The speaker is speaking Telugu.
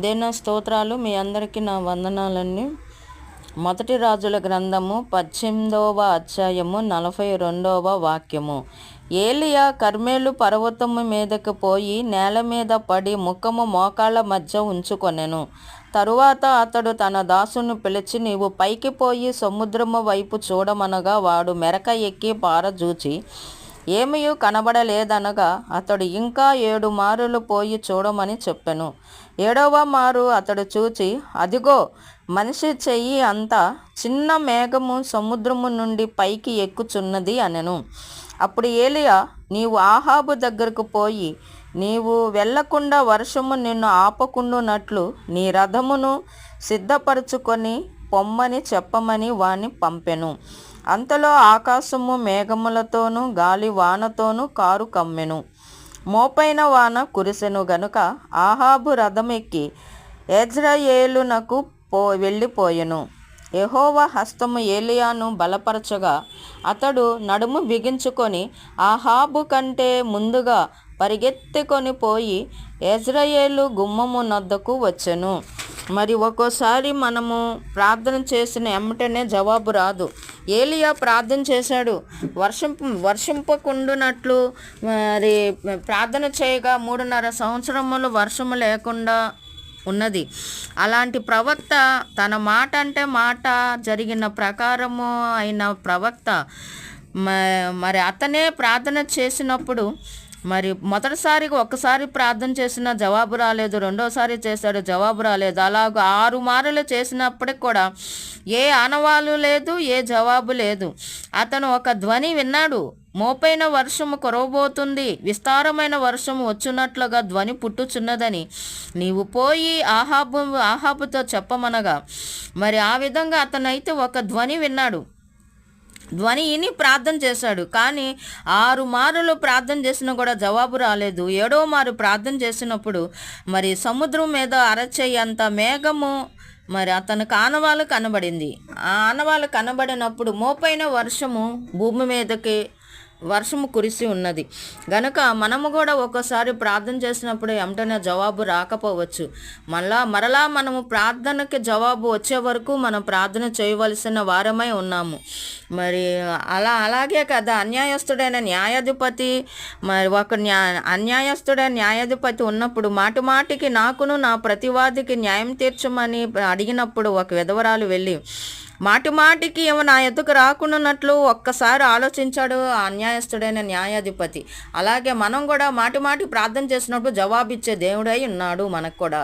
దేన స్తోత్రాలు. మీ అందరికీ నా వందనాలండి. మొదటి రాజుల గ్రంథము 18వ అధ్యాయము 42వ వాక్యము. ఏలియా కర్మేలు పర్వతము మీదకి పోయి నేల మీద పడి ముఖము మోకాళ్ళ మధ్య ఉంచుకొనెను. తరువాత అతడు తన దాసుని పిలిచి, నీవు పైకి పోయి సముద్రము వైపు చూడమనగా వాడు మెరక ఎక్కి పారజూచి ఏమీ కనబడలేదనగా అతడు ఇంకా 7 మారులు పోయి చూడమని చెప్పెను. 7వ మారు అతడు చూచి, అదిగో, మనిషి చెయ్యి అంత చిన్న మేఘము సముద్రము నుండి పైకి ఎక్కుచున్నది అనెను. అప్పుడు ఏలియా, నీవు ఆహాబు దగ్గరకు పోయి, నీవు వెళ్ళకుండా వర్షము నిన్ను ఆపకుండునట్లు నీ రథమును సిద్ధపరచుకొని పొమ్మని చెప్పమని వాణ్ణి పంపెను. అంతలో ఆకాశము మేఘములతోనూ గాలి వానతోనూ కారు కమ్మెను. మోపైన వాన కురిసెను గనుక ఆహాబు రథమెక్కి యెజ్రెయేలునకు వెళ్ళిపోయెను. యెహోవా హస్తము ఏలియాను బలపరచగా అతడు నడుము బిగించుకొని ఆహాబు కంటే ముందుగా పరిగెత్తుకొని పోయి యెజ్రెయేలు గుమ్మము నొద్దకు వచ్చెను. మరి ఒక్కోసారి మనము ప్రార్థన చేసిన ఎమ్మటనే జవాబు రాదు. ఏలియా ప్రార్థన చేశాడు, వర్షింపకుండునట్లు మరి ప్రార్థన చేయగా 3.5 సంవత్సరములు వర్షము లేకుండా ఉన్నది. అలాంటి ప్రవక్త తన మాట అంటే మాట జరిగిన ప్రకారము అయిన ప్రవక్త మరి అతనే ప్రార్థన చేసినప్పుడు మరి మొదటిసారిగా ఒక్కసారి ప్రార్థన చేసిన జవాబు రాలేదు, రెండోసారి చేశాడు, జవాబు రాలేదు. అలాగ 6 మారులు చేసినప్పటికి కూడా ఏ ఆనవాలు లేదు, ఏ జవాబు లేదు. అతను ఒక ధ్వని విన్నాడు, మోపైన వర్షము కురవబోతుంది, విస్తారమైన వర్షము వచ్చున్నట్లుగా ధ్వని పుట్టుచున్నదని నీవు పోయి ఆహాబుతో చెప్పమనగా మరి ఆ విధంగా అతనైతే ఒక ధ్వని విన్నాడు. ధ్వని విని ప్రార్థన చేశాడు. కానీ 6 మారులు ప్రార్థన చేసినా కూడా జవాబు రాలేదు. 7వ మారు ప్రార్థన చేసినప్పుడు మరి సముద్రం మీద అరచేయంత మేఘము మరి అతనికి ఆనవాలు కనబడింది. ఆ ఆనవాలు కనబడినప్పుడు మోపైన వర్షము భూమి మీదకి వర్షము కురిసి ఉన్నది. గనుక మనము కూడా ఒక్కోసారి ప్రార్థన చేసినప్పుడు వెంటనే జవాబు రాకపోవచ్చు. మరలా మనము ప్రార్థనకి జవాబు వచ్చే వరకు మనం ప్రార్థన చేయవలసిన వారమై ఉన్నాము. మరి అలాగే కదా అన్యాయస్తుడైన న్యాయాధిపతి మరి అన్యాయస్తుడైన న్యాయాధిపతి ఉన్నప్పుడు మాటికి నాకును నా ప్రతివాదికి న్యాయం తీర్చమని అడిగినప్పుడు ఒక విధవరాలు వెళ్ళి మాటికి నా ఎద్దుకు రాకున్నట్లు ఒక్కసారి ఆలోచించాడు ఆ అన్యాయస్తుడైన న్యాయాధిపతి. అలాగే మనం కూడా మాటి ప్రార్థన చేసినప్పుడు జవాబిచ్చే దేవుడై ఉన్నాడు మనకు కూడా.